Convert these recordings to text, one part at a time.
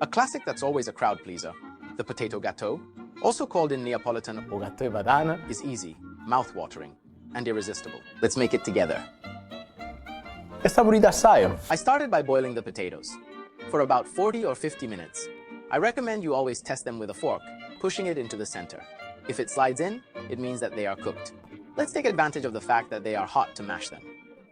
A classic that's always a crowd pleaser, the potato gâteau, also called in Neapolitan o gattò di patana. is easy, mouth-watering, and irresistible. Let's make it together. E saporita assai. I started by boiling the potatoes for about 40 or 50 minutes. I recommend you always test them with a fork, pushing it into the center. If it slides in, it means that they are cooked. Let's take advantage of the fact that they are hot to mash them.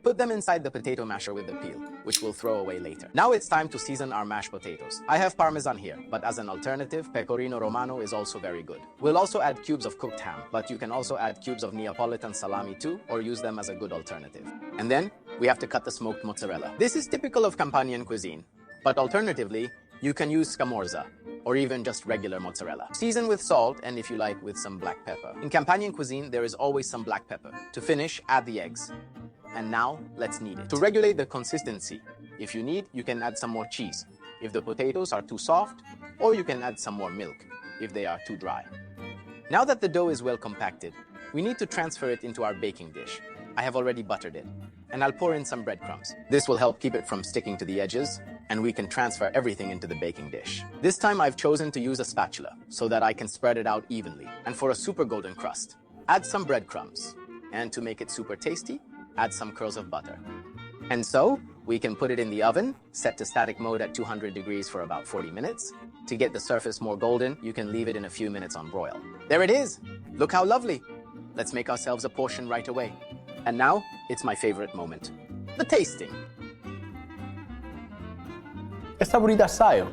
Put them inside the potato masher with the peel, which we'll throw away later. Now it's time to season our mashed potatoes. I have Parmesan here, but as an alternative, Pecorino Romano is also very good. We'll also add cubes of cooked ham, but you can also add cubes of Neapolitan salami too, or use them as a good alternative. And then, we have to cut the smoked mozzarella. This is typical of Campanian cuisine, but alternatively, you can use scamorza, or even just regular mozzarella. Season with salt, and if you like, with some black pepper. In Campanian cuisine, there is always some black pepper. To finish, add the eggs. And now, let's knead it. To regulate the consistency, if you need, you can add some more cheese, if the potatoes are too soft, or you can add some more milk, if they are too dry. Now that the dough is well compacted, we need to transfer it into our baking dish. I have already buttered it, and I'll pour in some breadcrumbs. This will help keep it from sticking to the edges, and we can transfer everything into the baking dish. This time I've chosen to use a spatula, so that I can spread it out evenly. And for a super golden crust, add some breadcrumbs. And to make it super tasty, add some curls of butter. And so, we can put it in the oven, set to static mode at 200 degrees for about 40 minutes. To get the surface more golden, you can leave it in a few minutes on broil. There it is! Look how lovely! Let's make ourselves a portion right away. And now, it's my favorite moment. The tasting! E saporita assai.